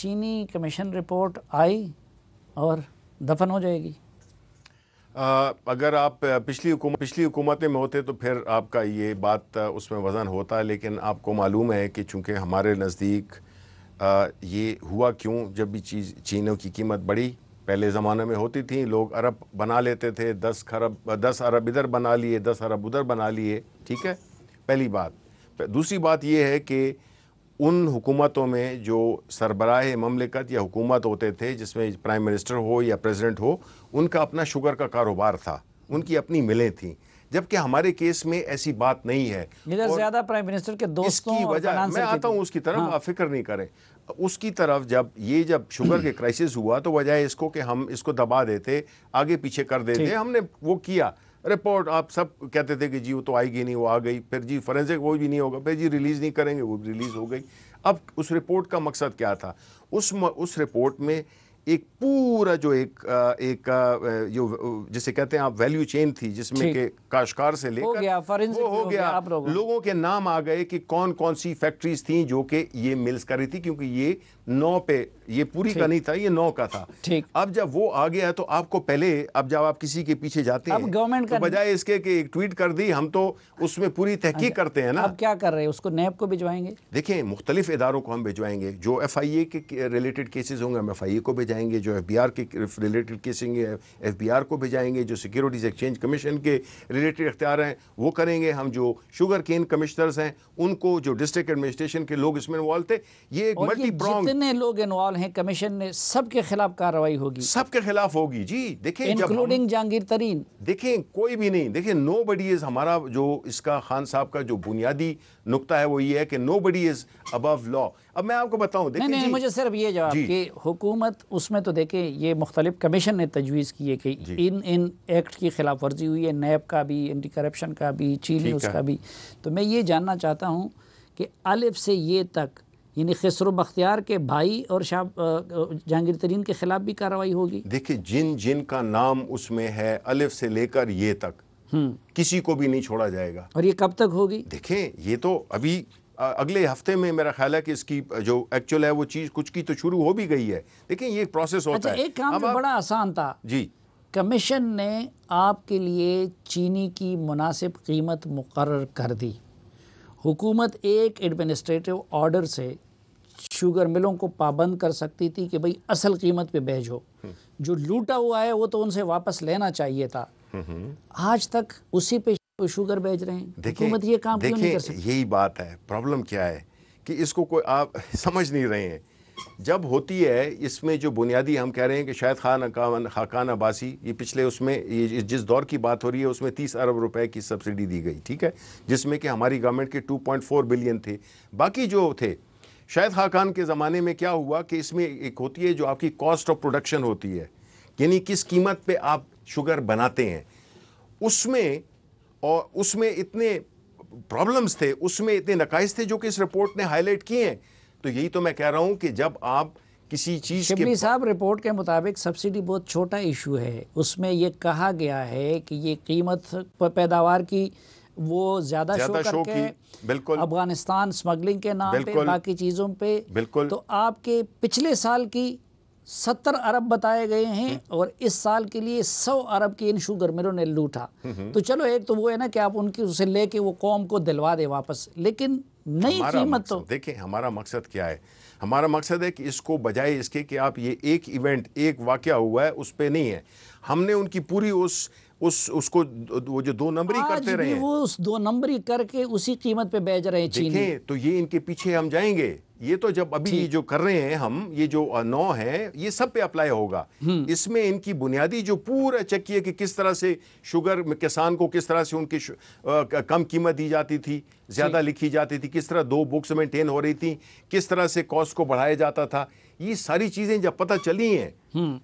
چینی commission report آئی اور دفن ہو جائے گی؟ اگر آپ پچھلی حکومتیں میں ہوتے تو پھر آپ کا یہ بات اس میں وزن ہوتا، لیکن آپ کو معلوم ہے کہ چونکہ ہمارے نزدیک یہ ہوا کیوں، جب بھی چینوں کی قیمت بڑھی، پہلے زمانے میں ہوتی تھی، لوگ ارب بنا لیتے تھے، 10 ارب ادھر بنا لیے، 10 ارب ادھر بنا لیے، ٹھیک ہے، پہلی بات۔ دوسری بات یہ ہے کہ ان حکومتوں میں جو سربراہ مملکت یا حکومت ہوتے تھے، جس میں پرائم منسٹر ہو یا پریزیڈنٹ ہو، ان کا اپنا شوگر کا کاروبار تھا، ان کی اپنی ملیں تھیں، جبکہ ہمارے کیس میں ایسی بات نہیں ہے۔ ادھر زیادہ پرائم منسٹر کے دوستوں اس کی اور وجہ میں آتا ہوں اس کی طرف، آپ فکر نہیں کریں اس کی طرف۔ جب شوگر کے کرائسس ہوا تو وجہ اس کو کہ ہم اس کو دبا دیتے، آگے پیچھے کر دیتے، ہم نے وہ کیا رپورٹ، آپ سب کہتے تھے کہ جی وہ تو آئے گی نہیں، وہ آ گئی، پھر جی فورینسک وہ بھی نہیں ہوگا، پھر جی ریلیز نہیں کریں گے، وہ ریلیز ہو گئی۔ اب اس رپورٹ کا مقصد کیا تھا؟ اس رپورٹ میں ایک پورا جو ایک جسے کہتے ہیں آپ ویلیو چین تھی، جس میں کہ کاشتکار سے لے کر وہ ہو گیا، لوگوں کے نام آ گئے کہ کون کون سی فیکٹریز تھیں جو کہ یہ ملز کر رہی تھی، کیونکہ یہ 9 پہ یہ پوری کا نہیں تھا، یہ 9 کا تھا۔ اب جب وہ آ گیا تو آپ کو پہلے، اب جب آپ کسی کے پیچھے جاتے ہیں تو بجائے اس کے کہ ایک ٹویٹ کر دی، ہم تو اس میں پوری تحقیق کرتے ہیں نا۔ اب کیا کر رہے ہیں؟ اس کو نیب کو بھجوائیں گے؟ دیکھیں مختلف اداروں کو ہم بھجوائیں گے، جو ایف آئی اے کے ریلیٹڈ کیسز ہوں گے ہم ایف آئی اے کو بھیجائیں گے، جو ایف بی آر کے ریلیٹڈ کیس ہوں گے ایف بی آر کو بھیجائیں گے، جو سیکیورٹیز ایکسچینج کمیشن کے ریلیٹڈ اختیار ہیں وہ کریں گے ہم، جو شوگر کین کمشنرز ہیں ان کو، جو ڈسٹرکٹ ایڈمنسٹریشن کے لوگ اس میں انوالو تھے، یہ ایک ملٹی پرونگ، جتنے لوگ انوالو ہیں کمیشن نے، سب کے خلاف کارروائی ہوگی، سب کے خلاف ہوگی جی۔ دیکھیں انکلوڈنگ جہانگیر ترین، دیکھیں کوئی بھی نہیں، دیکھیں نو بڈی از، ہمارا جو اس کا خان صاحب کا جو بنیادی نقطہ ہے وہ یہ ہے کہ نو بڈی از ابو لا۔ اب میں آپ کو بتاؤں، نہیں مجھے صرف یہ جواب کہ حکومت اس میں تو دیکھیں یہ مختلف کمیشن نے تجویز کی ہے کہ ان ایکٹ کی خلاف ورزی ہوئی ہے، نیب کا بھی، اینٹی کرپشن کا بھی، چینی اس کا بھی، تو میں یہ جاننا چاہتا ہوں کہ الف سے یہ تک، یعنی خسرو بختیار کے بھائی اور جہانگیر ترین کے خلاف بھی کارروائی ہوگی؟ دیکھیں جن کا نام اس میں ہے الف سے لے کر یہ تک، کسی کو بھی نہیں چھوڑا جائے گا۔ اور یہ کب تک ہوگی؟ دیکھیں یہ تو ابھی اگلے ہفتے میں میرا خیال ہے کہ اس کی جو ایکچوئل ہے وہ چیز کچھ کی تو شروع ہو بھی گئی ہے۔ دیکھیں یہ ایک پروسیس ہوتا ہے۔ ایک کام جو بڑا آسان تھا، جی، کمیشن نے آپ کے لیے چینی کی مناسب قیمت مقرر کر دی، حکومت ایک ایڈمنسٹریٹو آرڈر سے شوگر ملوں کو پابند کر سکتی تھی کہ بھئی اصل قیمت پہ بھیجو، جو لوٹا ہوا ہے وہ تو ان سے واپس لینا چاہیے تھا۔ آج تک اسی پہ شوگر بیچ رہے ہیں، حکومت یہ کام کیوں نہیں کر سکتی؟ یہی بات ہے، پرابلم کیا ہے کہ اس کو کوئی آپ سمجھ نہیں رہے ہیں۔ جب ہوتی ہے اس میں جو بنیادی ہم کہہ رہے ہیں کہ شاید خاقان عباسی، یہ پچھلے اس میں جس دور کی بات ہو رہی ہے اس میں 30 ارب روپے کی سبسڈی دی گئی، ٹھیک ہے، جس میں کہ ہماری گورنمنٹ کے 2.4 بلین تھے، باقی جو تھے شاید خاقان کے زمانے میں کیا ہوا کہ اس میں ایک ہوتی ہے جو آپ کی کاسٹ آف پروڈکشن ہوتی ہے، یعنی کس قیمت پہ آپ شوگر بناتے ہیں، اس میں اتنے پرابلمز تھے، اس میں اتنے نقائص تھے جو کہ اس رپورٹ نے ہائی لائٹ کیے ہیں۔ تو یہی تو میں کہہ رہا ہوں کہ جب آپ کسی چیز کے شبلی صاحب رپورٹ کے مطابق سبسڈی بہت چھوٹا ایشو ہے، اس میں یہ کہا گیا ہے کہ یہ قیمت پیداوار کی وہ زیادہ شو کر کے بالکل افغانستان سمگلنگ کے نام پہ، باقی چیزوں پہ، بالکل، تو آپ کے پچھلے سال کی 70 ارب بتائے گئے ہیں اور اس سال کے لیے 100 ارب کی ان شوگر ملوں نے لوٹا۔ تو چلو ایک تو وہ ہے نا کہ آپ ان کی اسے لے کے وہ قوم کو دلوا دے واپس، لیکن نئی قیمت تو دیکھیں ہمارا مقصد کیا ہے؟ ہمارا مقصد ہے کہ اس کو بجائے اس کے کہ آپ یہ ایک ایونٹ، ایک واقعہ ہوا ہے اس پہ نہیں ہے، ہم نے ان کی پوری اس کو وہ جو 2 نمبری کرتے رہے ہیں، وہ اس 2 نمبری کر کے اسی قیمت پہ بیچ رہے ہیں چینی۔ دیکھیں تو یہ ان کے پیچھے ہم جائیں گے، یہ تو جب ابھی یہ جو کر رہے ہیں ہم، یہ جو 9 ہے یہ سب پہ اپلائی ہوگا۔ اس میں ان کی بنیادی جو پورا چکی ہے کہ کس طرح سے شوگر کسان کو کس طرح سے ان کی کم قیمت دی جاتی تھی، زیادہ لکھی جاتی تھی، کس طرح 2 بکس مینٹین ہو رہی تھیں، کس طرح سے کاسٹ کو بڑھایا جاتا تھا، یہ ساری چیزیں جب پتہ چلی ہیں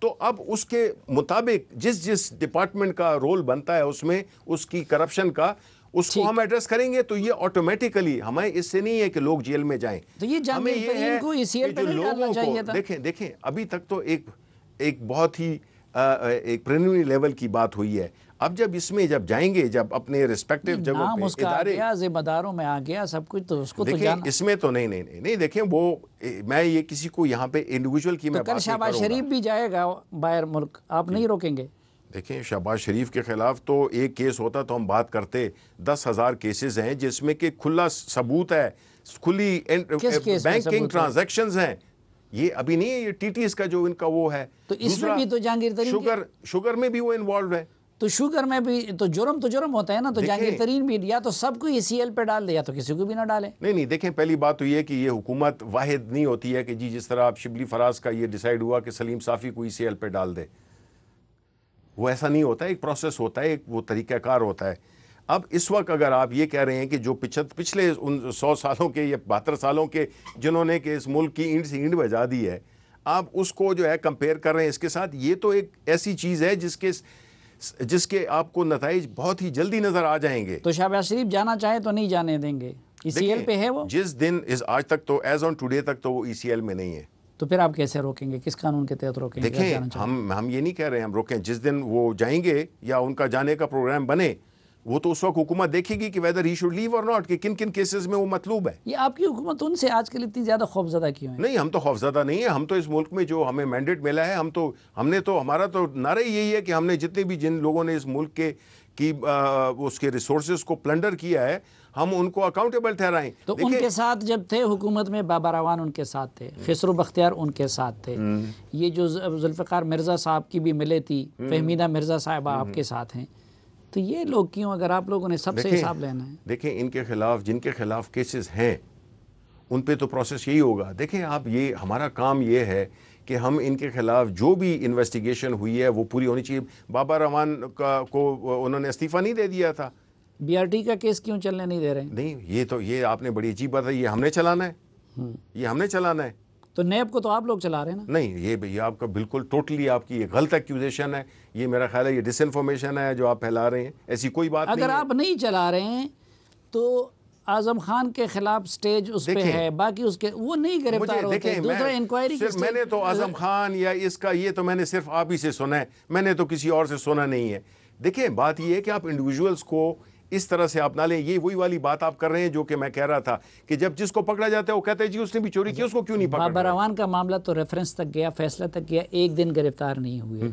تو اب اس کے مطابق جس ڈپارٹمنٹ کا رول بنتا ہے اس میں اس کی کرپشن کا، اس کو ہم ایڈریس کریں گے تو یہ آٹومیٹیکلی، ہمیں اس سے نہیں ہے کہ لوگ جیل میں جائیں، تو یہ ہمیں یہ ہے کہ جو لوگوں کو دیکھیں ابھی تک تو ایک بہت ہی ایک پریلیمنری لیول کی بات ہوئی ہے، اب جب اس میں جب جائیں گے، جب اپنے ریسپیکٹیو جگہوں نام اس پہ کا آ ادارے، گیا، ذمہ داروں میں آ گیا سب کچھ، تو اس کو تو دیکھیں جانا. اس میں تو نہیں دیکھیں وہ میں یہ کسی کو یہاں پہ انڈیویجول کی میں تو کل بات نہیں شہباز کروں گا. شریف بھی جائے گا باہر ملک، آپ نہیں روکیں گے؟ دیکھیں شہباز شریف کے خلاف تو ایک کیس ہوتا تو ہم بات کرتے، 10,000 کیسز ہیں جس میں کہ کھلا ثبوت ہے، کھلی کس کیس میں بینکنگ ثبوت ہے؟ ٹرانزیکشنز ہیں. یہ ابھی نہیں ہے، یہ ٹی ٹی ایس کا جو ان کا وہ ہے. تو اس میں بھی تو جہانگیر ترین شوگر میں بھی وہ انوالوڈ ہے. تو شوگر میں بھی تو جرم ہوتا ہے نا. تو جہانگیر ترین بھی یا تو سب کو سی ایل پہ ڈال دے یا تو کسی کو بھی نہ ڈالے. نہیں دیکھیں پہلی بات تو یہ کہ یہ حکومت واحد نہیں ہوتی ہے کہ جی جس طرح آپ شبلی فراز کا یہ ڈیسائیڈ ہوا کہ سلیم صافی کو سی ایل پہ ڈال دے، وہ ایسا نہیں ہوتا ہے. ایک پروسیس ہوتا ہے، ایک وہ طریقہ کار ہوتا ہے. اب اس وقت اگر آپ یہ کہہ رہے ہیں کہ جو پچھلے 100 سالوں کے یا 72 سالوں کے جنہوں نے کہ اس ملک کی اینٹ سے اینٹ بجا دی ہے، آپ اس کو جو ہے کمپیئر کر رہے ہیں اس کے ساتھ، یہ تو ایک ایسی چیز ہے جس کے آپ کو نتائج بہت ہی جلدی نظر آ جائیں گے. تو شہباز شریف جانا چاہے تو نہیں جانے دیں گے؟ سی ایل پہ ہے وہ؟ جس دن آج تک تو ایز آن ٹوڈے تک تو وہ سی ایل میں نہیں ہے. تو پھر آپ کیسے روکیں گے؟ کس قانون کے تحت روکیں گے؟ دیکھیں ہم یہ نہیں کہہ رہے ہیں ہم روکیں. جس دن وہ جائیں گے یا ان کا جانے کا پروگرام بنے، وہ تو اس وقت حکومت دیکھے گی کہ ویدر ہی شوڈ لیو اور ناٹ، کہ کن کن کیسز میں وہ مطلوب ہے. یہ آپ کی حکومت ان سے آج کل اتنی زیادہ خوفزدہ کیوں ہے؟ نہیں ہم تو خوفزدہ نہیں ہیں. ہم تو اس ملک میں جو ہمیں مینڈیٹ ملا ہے، ہمارا تو نعرہ یہی ہے کہ ہم نے جتنے بھی جن لوگوں نے اس ملک کی اس کے ریسورسز کو پلنڈر کیا ہے، ہم ان کو اکاؤنٹیبل ٹھہرائیں. تو ان کے ساتھ جب تھے حکومت میں، بابا روان ان کے ساتھ تھے، خسرو بختیار ان کے ساتھ تھے، یہ جو ذوالفقار مرزا صاحب کی بھی ملے تھی، فہمیدہ مرزا صاحبہ آپ کے ساتھ ہیں، تو یہ لوگ کیوں، اگر آپ لوگوں نے سب سے حساب لینا ہے؟ دیکھیں ان کے خلاف جن کے خلاف کیسز ہیں ان پہ تو پروسیس یہی ہوگا. دیکھیں آپ، یہ ہمارا کام یہ ہے کہ ہم ان کے خلاف جو بھی انویسٹیگیشن ہوئی ہے وہ پوری ہونی چاہیے. بابا روان کو انہوں نے استعفیٰ نہیں دے دیا تھا. بی آر ٹی کا کیس کیوں چلنے نہیں دے رہے ہیں؟ نہیں یہ آپ نے بڑی عجیب بات ہے. یہ ہم نے چلانا ہے، تو نیب کو تو آپ لوگ چلا رہے ہیں نا. نہیں یہ آپ کا بالکل ٹوٹلی آپ کی یہ غلط ایکیوزیشن ہے. یہ میرا خیال ہے یہ ڈس انفارمیشن ہے جو آپ پھیلا رہے ہیں. ایسی کوئی بات نہیں ہے. اگر آپ نہیں چلا رہے ہیں تو اعظم خان کے خلاف سٹیج اس پہ ہے، باقی اس کے وہ نہیں گرفتار ہوتے. دوسرا انکوائری کی میں نے تو اعظم خان یا اس کا یہ تو میں نے صرف آپ ہی سے سنا ہے، میں نے تو کسی اور سے سنا نہیں ہے. دیکھیں بات یہ ہے کہ آپ انڈیویجولز کو اس طرح سے آپ نہ لیں. یہ وہی والی بات آپ کر رہے ہیں جو کہ میں کہہ رہا تھا کہ جب جس کو پکڑا جاتا ہے وہ کہتا ہے جی اس نے بھی چوری کی، اس کو کیوں نہیں پکڑا. بابا روان کا معاملہ تو ریفرنس تک گیا، فیصلہ تک گیا، ایک دن گرفتار نہیں ہوئے.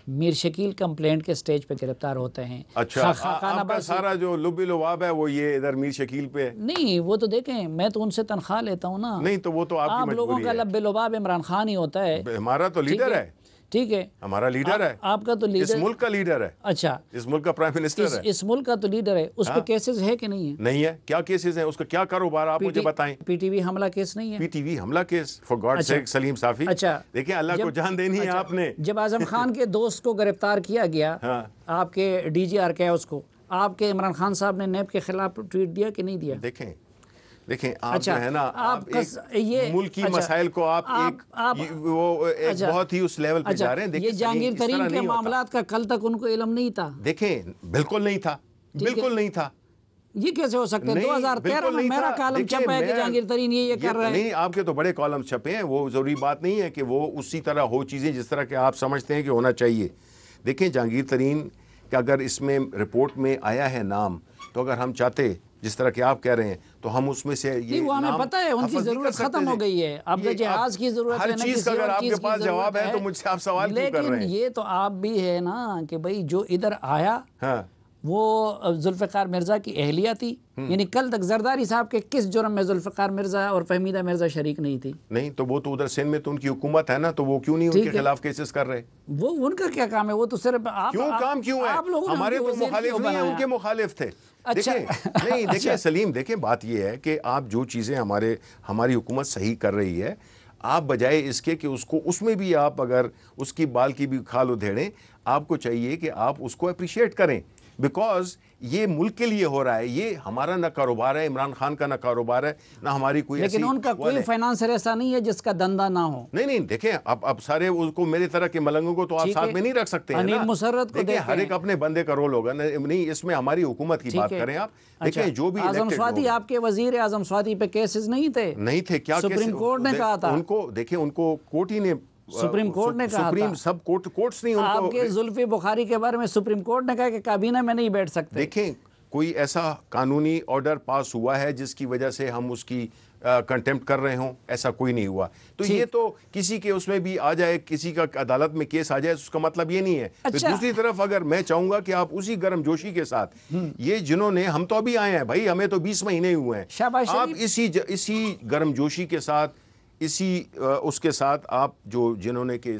میر شکیل کمپلینٹ کے سٹیج پہ گرفتار ہوتے ہیں. اچھا آپ کا سارا جو لب لباب ہے وہ یہ ادھر میر شکیل پہ نہیں. وہ تو دیکھیں میں تو ان سے تنخواہ لیتا ہوں نا. نہیں تو وہ تو آپ کی لوگوں مجبوری کا ہے. لب لباب عمران خان ہی ہوتا ہے. ہمارا تو لیڈر ہے. ٹھیک ہے ہمارا لیڈر ہے. آپ کا تو لیڈر اس ملک کا لیڈر ہے. اچھا اس ملک کا پرائم منسٹر ہے. اس ملک کا تو لیڈر ہے. اس پہ کیسز ہے کہ نہیں ہے؟ نہیں ہے. کیا کیسز ہیں؟ اس کا کیا کاروبار آپ مجھے بتائیں. پی ٹی وی حملہ کیس نہیں ہے؟ پی ٹی وی حملہ کیس فار گاڈ سیک سلیم صافی. اچھا دیکھیں اللہ کو جان دینی ہے آپ نے. جب اعظم خان کے دوست کو گرفتار کیا گیا، آپ کے ڈی جی آر کیا اس کو، آپ کے عمران خان صاحب نے نیب کے خلاف ٹویٹ دیا کہ نہیں دیا؟ دیکھیں آپ جو ہے نا، آپ ایک ملکی مسائل کو آپ ایک بہت ہی اس لیول پہ جا رہے ہیں. یہ جہانگیر ترین کے معاملات کا کل تک ان کو علم نہیں تھا. دیکھیں بالکل نہیں تھا. یہ کیسے ہو سکتا ہے؟ 2013 میں میرا کالم چھپا ہے کہ جہانگیر ترین یہ کر رہے ہیں. نہیں آپ کے تو بڑے کالم چھپے ہیں. وہ ضروری بات نہیں ہے کہ وہ اسی طرح ہو چیزیں جس طرح کہ آپ سمجھتے ہیں کہ ہونا چاہیے. دیکھیں جہانگیر ترین کہ اگر اس میں رپورٹ میں آیا ہے نام، تو اگر ہم چاہتے جس طرح کہ آپ کہہ رہے ہیں تو ہم اس میں سے یہ وہ ہمیں پتہ ہے ان کی ضرورت ختم ہو گئی ہے. اب تو جہاز کی ضرورت ہے، ہر چیز کا اگر آپ کے پاس جواب ہے تو مجھ سے آپ سوال کیوں کر رہے ہیں؟ لیکن یہ تو آپ بھی ہے نا کہ بھئی جو ادھر آیا وہ ذوالفقار مرزا کی اہلیہ تھی. یعنی کل تک زرداری صاحب کے کس جرم میں ذوالفقار مرزا اور فہمیدہ مرزا شریک نہیں تھی؟ نہیں تو وہ تو ادھر سندھ میں تو ان کی حکومت ہے نا، تو وہ کیوں نہیں ان کے خلاف کیسز کر رہے؟ وہ ان کا کیا کام ہے؟ وہ تو صرف کام کیوں ہے؟ ہمارے تو مخالف نہیں ہیں، ان کے مخالف تھے. دیکھیں سلیم، دیکھیں بات یہ ہے کہ آپ جو چیزیں ہماری حکومت صحیح کر رہی ہے، آپ بجائے اس کے کہ اس میں بھی آپ اگر اس کی بال کی بھی کھال ادھیڑیں، آپ کو چاہیے کہ آپ اس کو اپریشیٹ کریں. بیکاز یہ ملک کے لیے ہو رہا ہے. یہ ہمارا نہ کاروبار ہے، عمران خان کا نہ کاروبار ہے، نہ ہماری کوئی لیکن ان کا کوئی فائنانسر ایسا نہیں ہے جس کا دندہ نہ ہو. نہیں دیکھیں اب سارے اس کو میرے طرح کے ملنگوں کو تو آپ ساتھ میں نہیں رکھ سکتے ہیں نا. مسرت کو دیکھیں ہر ایک اپنے بندے کا رول ہوگا. نہیں اس میں ہماری حکومت کی بات کریں آپ. دیکھیں جو بھی اعظم سوادی، آپ کے وزیر اعظم سوادی پہ کیسز نہیں تھے. کیا سپریم کورٹ نے کہا تھا ان کو. دیکھیں ان کو کورٹ ہی نے سپریم کورٹ نے کہا سپریم تھا، سب کورٹس نہیں ان آپ کو. کے زلفی بخاری کے بارے میں سپریم کورٹ نے کہا کہ کابینہ میں نہیں بیٹھ سکتے. دیکھیں کوئی ایسا قانونی آرڈر پاس ہوا ہے جس کی وجہ سے ہم اس کی کنٹمپٹ کر رہے ہوں؟ ایسا کوئی نہیں ہوا. تو یہ تو کسی کے اس میں بھی آ جائے، کسی کا عدالت میں کیس آ جائے، اس کا مطلب یہ نہیں ہے. اچھا. دوسری طرف اگر میں چاہوں گا کہ آپ اسی گرم جوشی کے ساتھ یہ جنہوں نے، ہم تو ابھی آئے ہیں بھائی، ہمیں تو 20 مہینے ہوئے ہیں، شہباز آپ شریف اسی گرم جوشی کے ساتھ، اس کے ساتھ آپ جنہوں نے کہ